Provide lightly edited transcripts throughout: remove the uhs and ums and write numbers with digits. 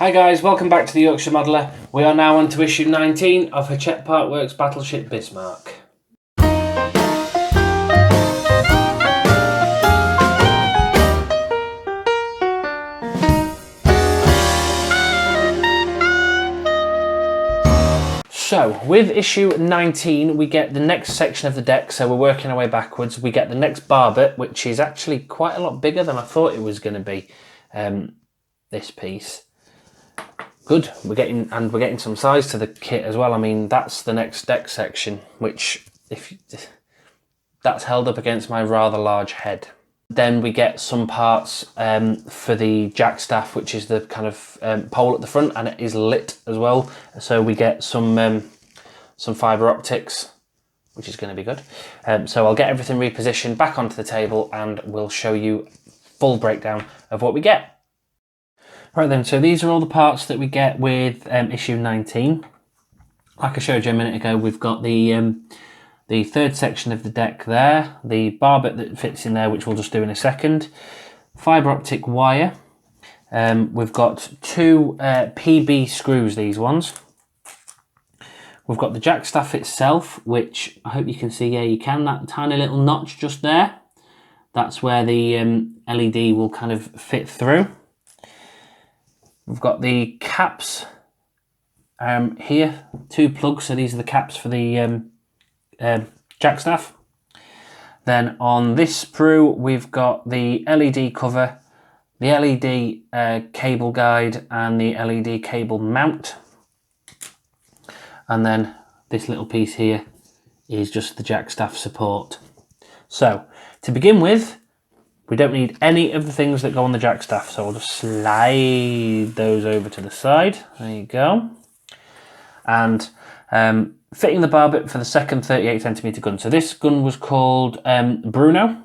Hi guys, welcome back to the Yorkshire Modeller. We are now on to issue 19 of Hachette Partworks Battleship Bismarck. So, with issue 19, we get the next section of the deck, so we're working our way backwards. We get the next barbette, which is actually quite a lot bigger than I thought it was going to be, this piece. Good, we're getting some size to the kit as well. I mean, that's the next deck section, which that's held up against my rather large head. Then we get some parts for the jackstaff, which is the kind of pole at the front, and it is lit as well. So we get some fiber optics, which is going to be good. So I'll get everything repositioned back onto the table, and we'll show you full breakdown of what we get. Right then, so these are all the parts that we get with issue 19. Like I showed you a minute ago, we've got the third section of the deck there, the barbette that fits in there, which we'll just do in a second, fiber optic wire. We've got two PB screws, these ones. We've got the jackstaff itself, which I hope you can see. Yeah, you can. That tiny little notch just there. That's where the LED will kind of fit through. We've got the caps here, two plugs. So these are the caps for the jackstaff. Then on this sprue, we've got the LED cover, the LED cable guide, and the LED cable mount. And then this little piece here is just the jackstaff support. So to begin with, we don't need any of the things that go on the jackstaff, so we'll just slide those over to the side. There you go. And fitting the barbette for the second 38cm gun. So this gun was called Bruno.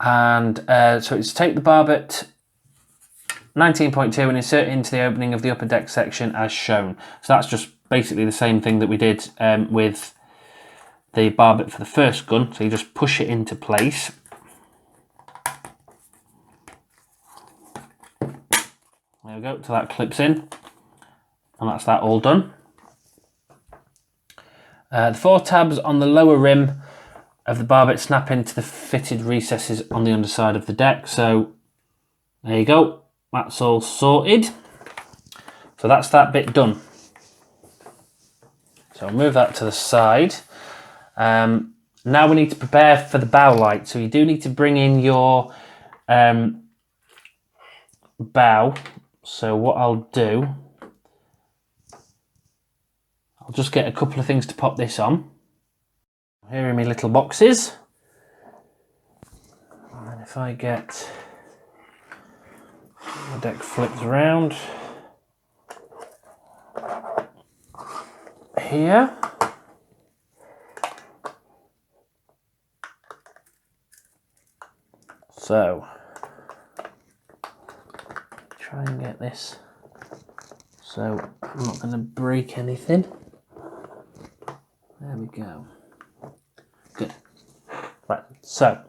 And so it's take the barbette 19.2 and insert it into the opening of the upper deck section as shown. So that's just basically the same thing that we did with the barbette for the first gun. So you just push it into place. There we go, so that clips in. And that's that all done. The four tabs on the lower rim of the barbette snap into the fitted recesses on the underside of the deck. So there you go, that's all sorted. So that's that bit done. So I'll move that to the side. Now we need to prepare for the bow light. So you do need to bring in your bow. So what I'll do, I'll just get a couple of things to pop this on. Here are my little boxes. And if I get the deck flipped around here. So try and get this so I'm not going to break anything. There we go. Good. Right, so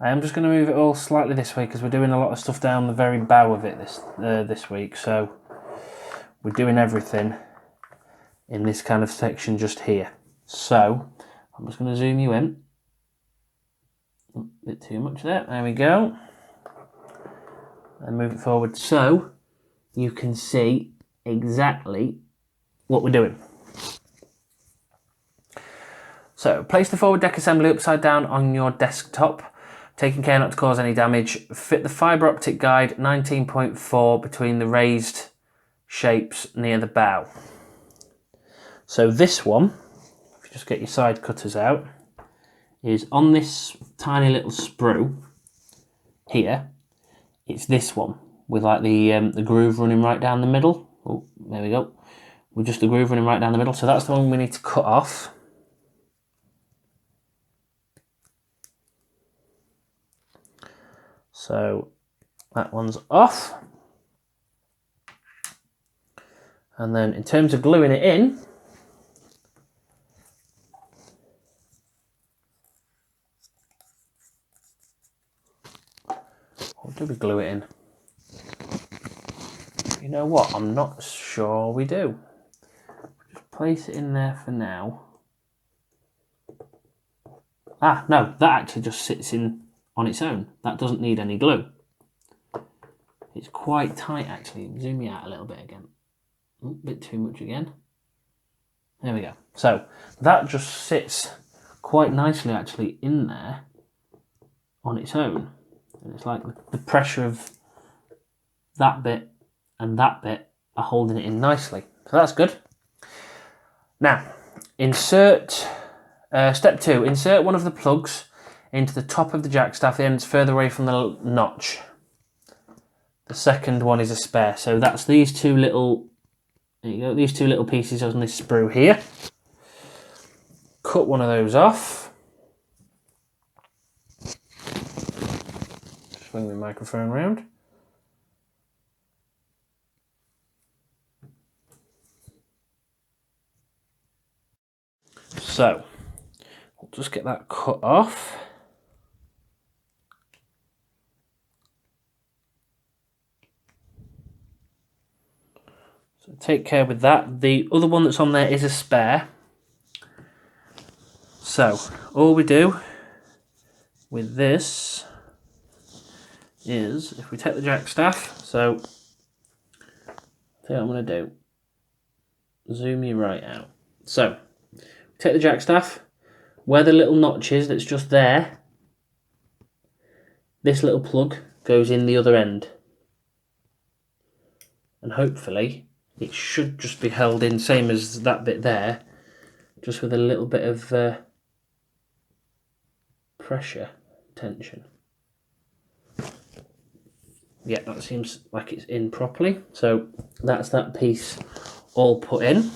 I am just going to move it all slightly this way because we're doing a lot of stuff down the very bow of it this week. So we're doing everything in this kind of section just here. So I'm just going to zoom you in. A bit too much there. There we go. And move it forward so you can see exactly what we're doing. So place the forward deck assembly upside down on your desktop, taking care not to cause any damage. Fit the fiber optic guide 19.4 between the raised shapes near the bow. So this one, if you just get your side cutters out, is on this tiny little sprue here. It's this one with like the groove running right down the middle. Oh, there we go. With just the groove running right down the middle. So that's the one we need to cut off. So that one's off. And then in terms of gluing it in, or do we glue it in? You know what? I'm not sure we do. Just place it in there for now. Ah, no, that actually just sits in on its own. That doesn't need any glue. It's quite tight, actually. Zoom me out a little bit again. A bit too much again. There we go. So that just sits quite nicely, actually, in there on its own. And it's like the pressure of that bit and that bit are holding it in nicely. So that's good. Now, insert... step 2, insert one of the plugs into the top of the jackstaff, the ends further away from the notch. The second one is a spare, so that's these two little, there you go, these two little pieces on this sprue here. Cut one of those off. Swing the microphone around. So, we'll just get that cut off. So take care with that. The other one that's on there is a spare. So, all we do with this is, if we take the jackstaff, so, what I'm going to do, zoom you right out. So, take the jackstaff, where the little notch is that's just there, this little plug goes in the other end. And hopefully, it should just be held in, same as that bit there, just with a little bit of pressure, tension. Yeah, that seems like it's in properly. So that's that piece all put in.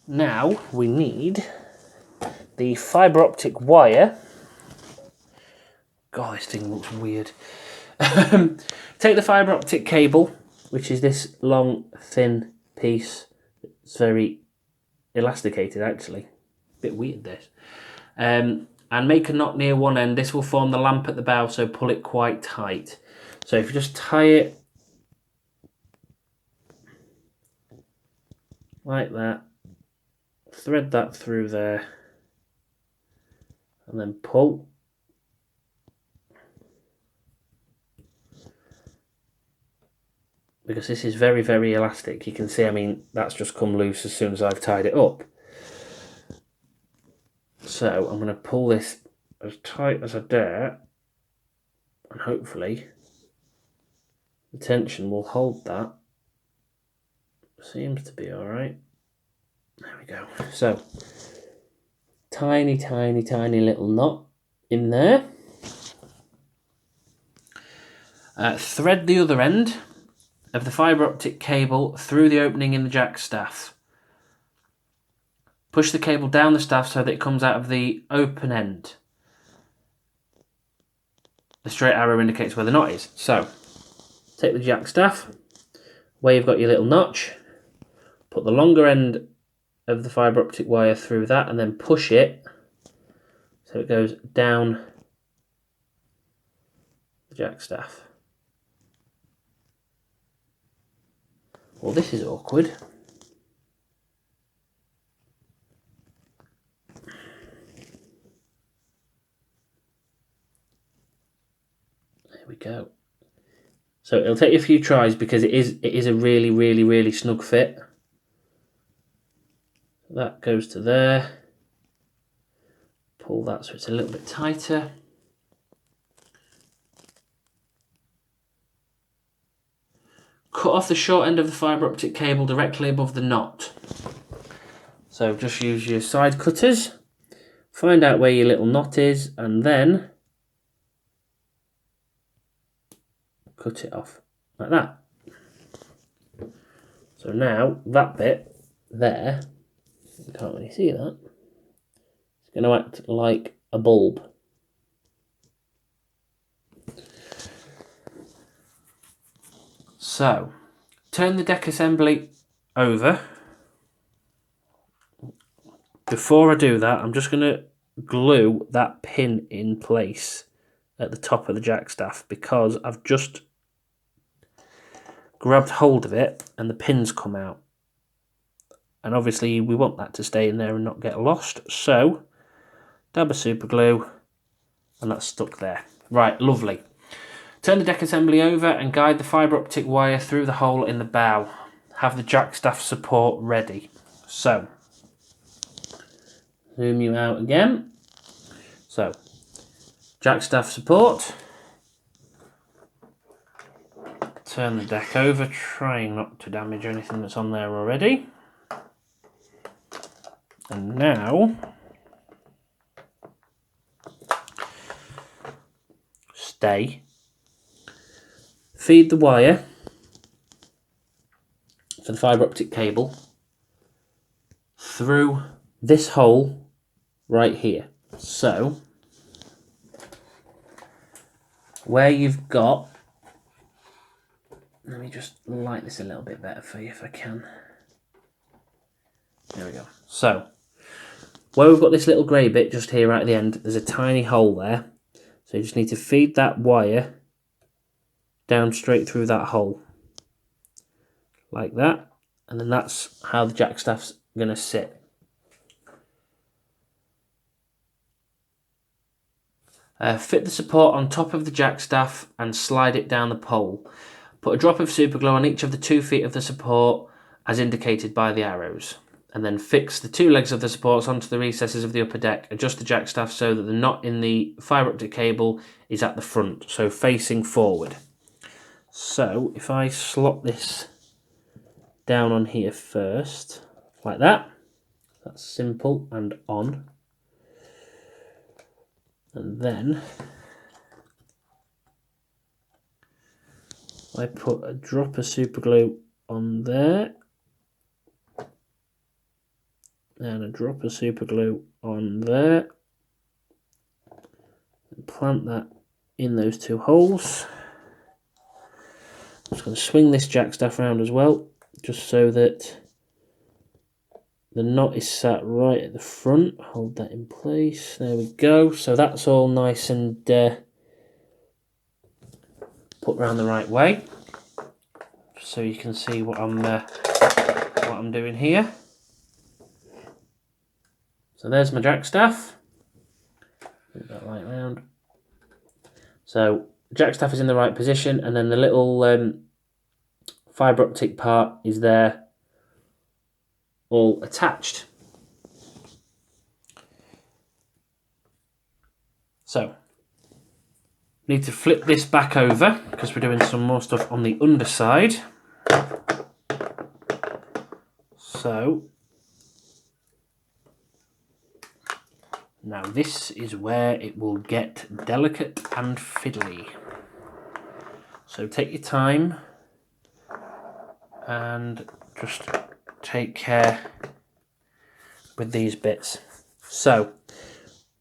Now we need the fibre optic wire. God, this thing looks weird. Take the fibre optic cable, which is this long, thin piece. It's very elasticated, actually. A bit weird, this. And make a knot near one end. This will form the lamp at the bow, so pull it quite tight. So if you just tie it like that, thread that through there, and then pull. Because this is very, very elastic. You can see, I mean, that's just come loose as soon as I've tied it up. So I'm going to pull this as tight as I dare, and hopefully the tension will hold that. Seems to be alright. There we go. So, tiny, tiny, tiny little knot in there. Thread the other end of the fibre optic cable through the opening in the jackstaff. Push the cable down the staff so that it comes out of the open end. The straight arrow indicates where the knot is. So, take the jackstaff, where you've got your little notch, put the longer end of the fibre optic wire through that, and then push it so it goes down the jackstaff. Well, this is awkward. There we go. So it'll take you a few tries because it is a really, really, really snug fit. That goes to there. Pull that so it's a little bit tighter. Cut off the short end of the fibre optic cable directly above the knot. So just use your side cutters, find out where your little knot is, and then cut it off like that. So now that bit there, you can't really see that, it's going to act like a bulb. So, turn the deck assembly over. Before I do that, I'm just going to glue that pin in place at the top of the jackstaff because I've just grabbed hold of it and the pins come out. And obviously we want that to stay in there and not get lost. So, dab of super glue and that's stuck there. Right, lovely. Turn the deck assembly over and guide the fibre optic wire through the hole in the bow. Have the jackstaff support ready. So, zoom you out again. So, jackstaff support. Turn the deck over, trying not to damage anything that's on there already. And now, stay. Feed the wire for the fibre optic cable through this hole right here. So, where you've got, let me just light this a little bit better for you if I can. There we go. So, where we've got this little grey bit just here right at the end, there's a tiny hole there. So you just need to feed that wire down straight through that hole. Like that. And then that's how the jackstaff's going to sit. Fit the support on top of the jackstaff and slide it down the pole. Put a drop of super glue on each of the 2 feet of the support as indicated by the arrows. And then fix the 2 legs of the supports onto the recesses of the upper deck. Adjust the jackstaff so that the knot in the fibre optic cable is at the front, so facing forward. So if I slot this down on here first, like that, that's simple and on. And then I put a drop of super glue on there and a drop of super glue on there and plant that in those 2 holes. I'm just going to swing this jackstaff around as well, just so that the knot is sat right at the front. Hold that in place. There we go. So that's all nice and put around the right way, so you can see what I'm doing here. So there's my jackstaff. Move that light round. So jackstaff is in the right position, and then the little fibre optic part is there, all attached. So, need to flip this back over because we're doing some more stuff on the underside. So, now this is where it will get delicate and fiddly. So take your time and just take care with these bits. So,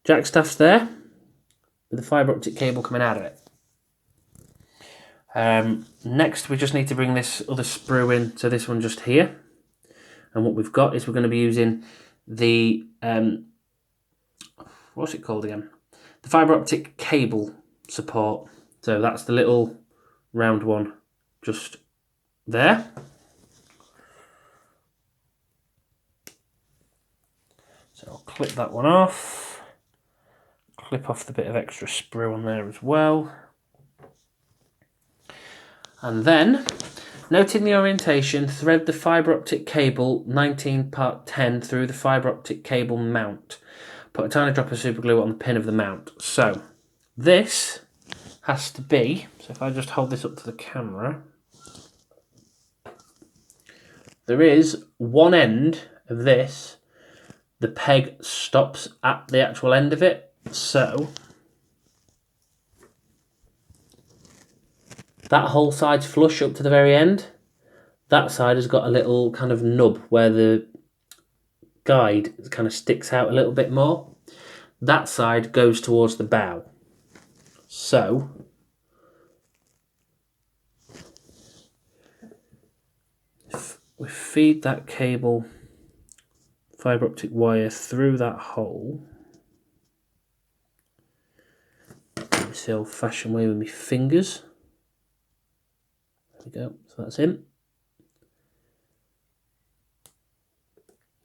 jackstaff's there with the fibre optic cable coming out of it. Next we just need to bring this other sprue in, so this one just here. And what we've got is we're going to be using the, what's it called again? The fibre optic cable support. So that's the little round one just there. So I'll clip that one off. Clip off the bit of extra sprue on there as well. And then, noting the orientation, thread the fibre optic cable 19 part 10 through the fibre optic cable mount. Put a tiny drop of super glue on the pin of the mount. So, this has to be, so if I just hold this up to the camera, there is one end of this, the peg stops at the actual end of it. So, that whole side's flush up to the very end. That side has got a little kind of nub where the guide kind of sticks out a little bit more. That side goes towards the bow. So, if we feed that cable, fibre optic wire through that hole. As the old-fashioned way with my fingers. There we go, so that's in.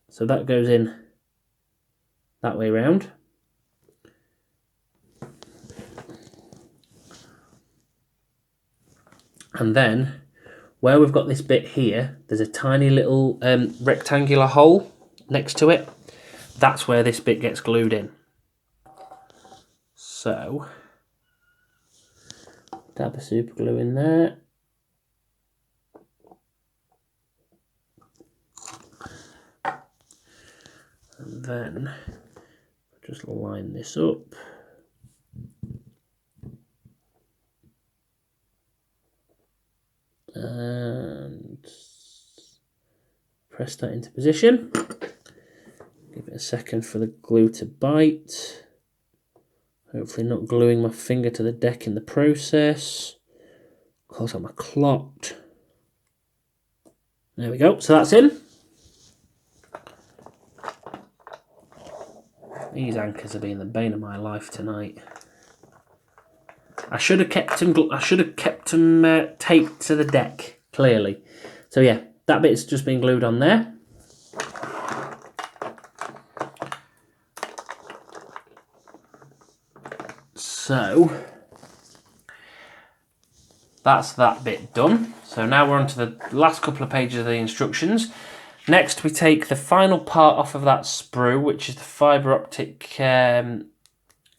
So that goes in that way round. And then, where we've got this bit here, there's a tiny little rectangular hole next to it. That's where this bit gets glued in. So, dab a super glue in there. And then, just line this up. And press that into position. Give it a second for the glue to bite. Hopefully not gluing my finger to the deck in the process. Of course I'm clocked. There we go, so that's in. These anchors have been the bane of my life tonight. I should have kept them. Taped to the deck clearly. So yeah, that bit's just been glued on there. So that's that bit done. So now we're on to the last couple of pages of the instructions. Next, we take the final part off of that sprue, which is the fiber-optic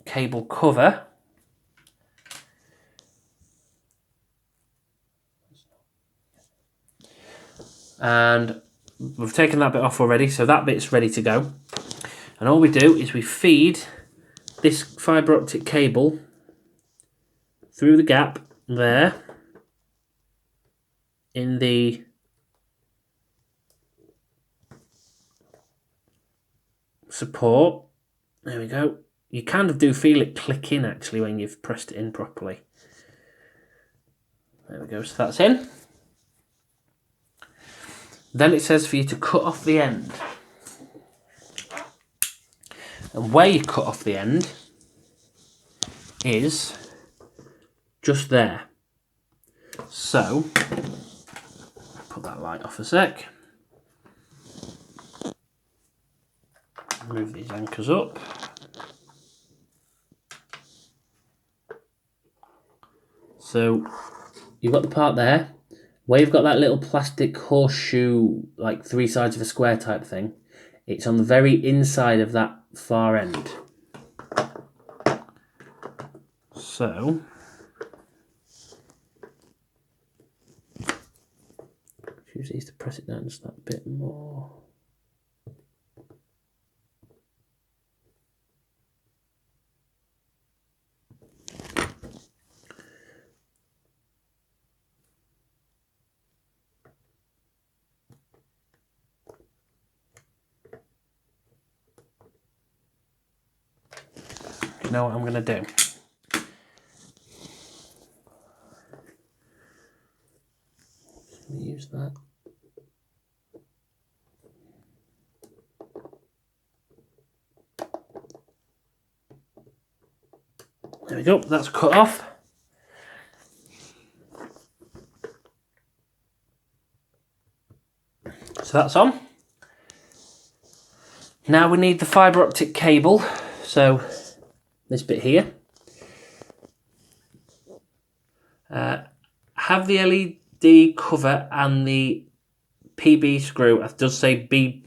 cable cover. And we've taken that bit off already, so that bit's ready to go. And all we do is we feed this fiber-optic cable through the gap there in the support. There we go. You kind of do feel it click in actually when you've pressed it in properly. There we go, so that's in. Then it says for you to cut off the end. And where you cut off the end is just there. So, put that light off a sec. Move these anchors up. So, you've got the part there. Where you've got that little plastic horseshoe, like 3 sides of a square type thing, it's on the very inside of that far end. So, use these to press it down just that bit more. You know what I'm going to do? Use that. There we go, that's cut off. So that's on. Now we need the fibre optic cable. So this bit here. Have the LED cover and the PB screw. It does say B.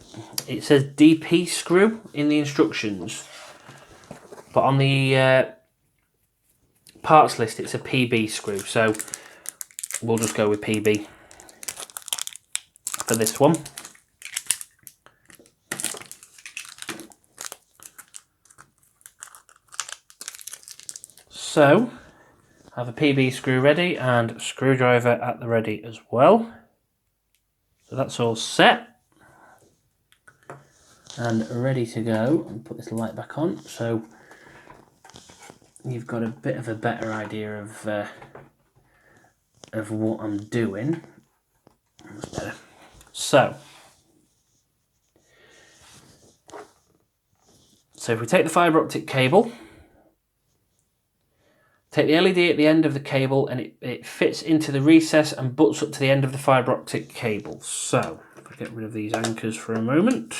It says DP screw in the instructions, but on the parts list it's a PB screw. So we'll just go with PB for this one. So have a PB screw ready and a screwdriver at the ready as well. So that's all set and ready to go. And put this light back on so you've got a bit of a better idea of what I'm doing. That's better. So if we take the fibre optic cable, Take the LED at the end of the cable and it fits into the recess and butts up to the end of the fibre optic cable. So, if I get rid of these anchors for a moment,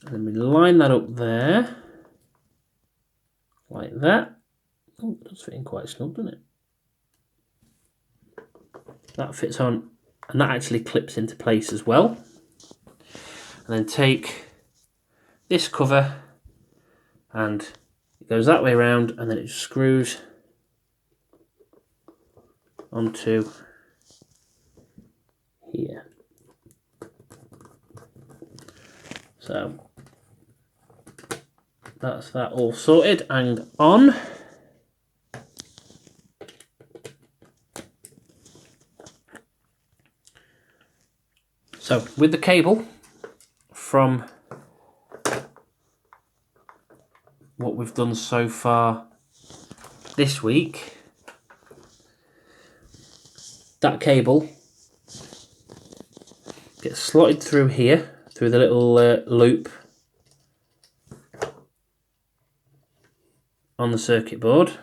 and then we line that up there, like that. Oh, it does fit in quite snug, doesn't it? That fits on, and that actually clips into place as well. And then take this cover and it goes that way around, and then it just screws onto here. So that's that all sorted and on. So with the cable from what we've done so far this week, that cable gets slotted through here, through the little loop on the circuit board,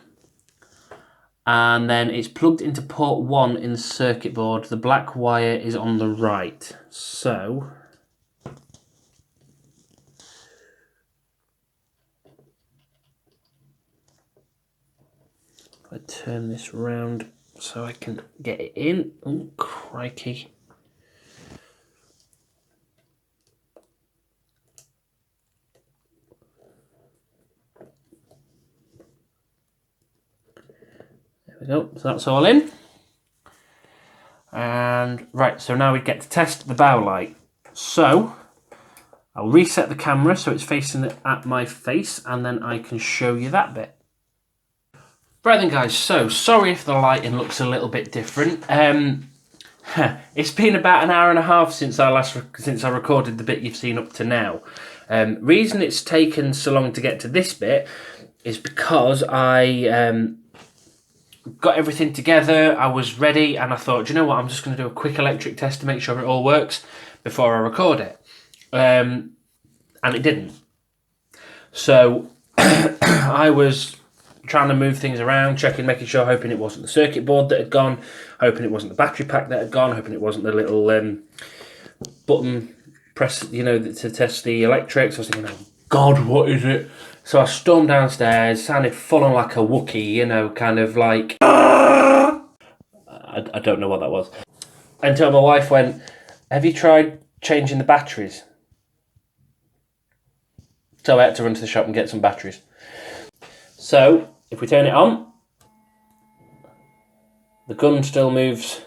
and then it's plugged into port 1 in the circuit board. The black wire is on the right. So I turn this round so I can get it in. Oh, crikey. There we go, so that's all in. And right, so now we get to test the bow light. So I'll reset the camera so it's facing at my face, and then I can show you that bit. Right then guys, so sorry if the lighting looks a little bit different. It's been about an hour and a half since I recorded the bit you've seen up to now. Reason it's taken so long to get to this bit is because I got everything together, I was ready, and I thought, you know what, I'm just going to do a quick electric test to make sure it all works before I record it. And it didn't. So I was trying to move things around, checking, making sure, hoping it wasn't the circuit board that had gone, hoping it wasn't the battery pack that had gone, hoping it wasn't the little button press, you know, to test the electrics. I was thinking, oh God, what is it? So I stormed downstairs, sounded full on like a Wookiee, you know, kind of like, I don't know what that was. Until my wife went, have you tried changing the batteries? So I had to run to the shop and get some batteries. So, if we turn it on, the gun still moves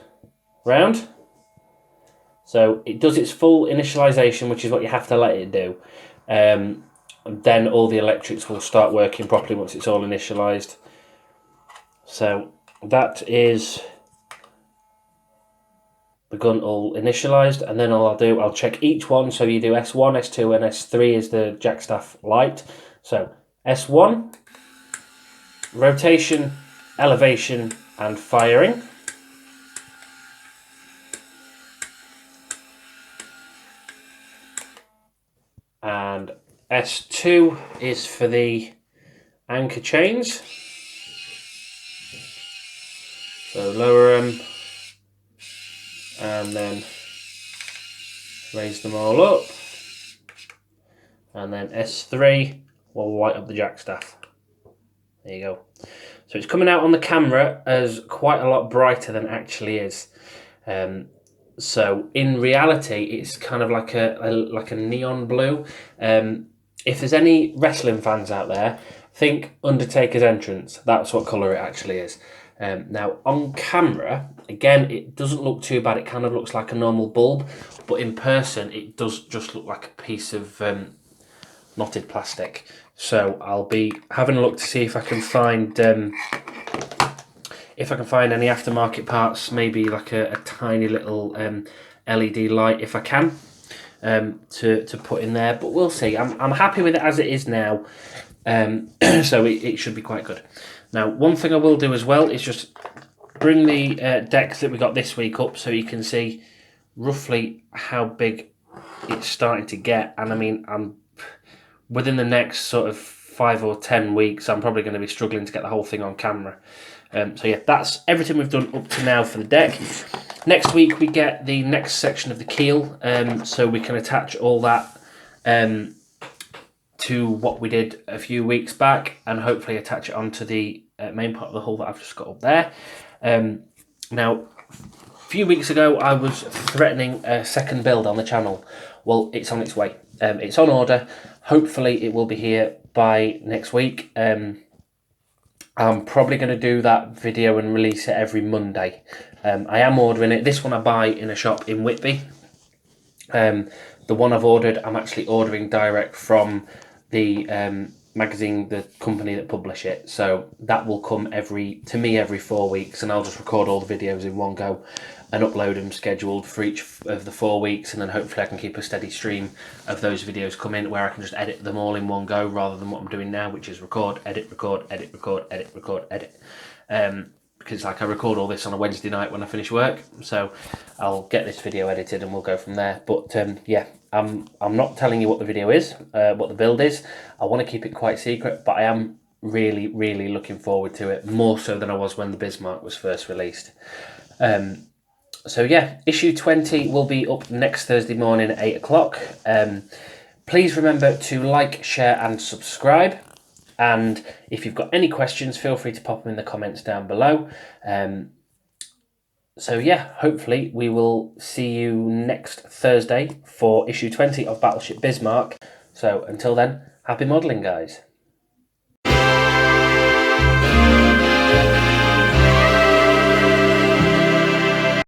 round. So it does its full initialization, which is what you have to let it do. Then all the electrics will start working properly once it's all initialized. So that is the gun all initialized, and then all I'll do, I'll check each one. So you do S1, S2 and S3 is the Jackstaff light. So S1, rotation, elevation and firing. And S2 is for the anchor chains. So lower them and then raise them all up. And then S3 will light up the jackstaff. There you go. So it's coming out on the camera as quite a lot brighter than it actually is. So in reality, it's kind of like a neon blue. If there's any wrestling fans out there, think Undertaker's entrance. That's what colour it actually is. Now on camera, again, it doesn't look too bad. It kind of looks like a normal bulb, but in person, it does just look like a piece of knotted plastic. So I'll be having a look to see if I can find any aftermarket parts, maybe like a tiny little LED light if I can, to put in there. But we'll see. I'm happy with it as it is now, so it should be quite good. Now, one thing I will do as well is just bring the decks that we got this week up so you can see roughly how big it's starting to get. And I mean, I'm within the next sort of 5 or 10 weeks, I'm probably going to be struggling to get the whole thing on camera. So yeah, that's everything we've done up to now for the deck. Next week we get the next section of the keel, so we can attach all that to what we did a few weeks back, and hopefully attach it onto the main part of the hull that I've just got up there. Now, a few weeks ago I was threatening a second build on the channel. Well, it's on its way. It's on order. Hopefully it will be here by next week. I'm probably going to do that video and release it every Monday. I am ordering it. This one I buy in a shop in Whitby. The one I've ordered, I'm actually ordering direct from the magazine, the company that publish it. So that will come to me every 4 weeks, and I'll just record all the videos in one go and upload them scheduled for each of the 4 weeks, and then hopefully I can keep a steady stream of those videos coming where I can just edit them all in one go rather than what I'm doing now, which is record, edit, record, edit, record, edit, record, edit. Because like I record all this on a Wednesday night when I finish work, so I'll get this video edited and we'll go from there. But yeah, I'm not telling you what the video is, what the build is. I want to keep it quite secret, but I am really, really looking forward to it, more so than I was when the Bismarck was first released. So yeah, issue 20 will be up next Thursday morning at 8 o'clock. Please remember to like, share and subscribe. And if you've got any questions, feel free to pop them in the comments down below. So yeah, hopefully we will see you next Thursday for issue 20 of Battleship Bismarck. So until then, happy modelling, guys.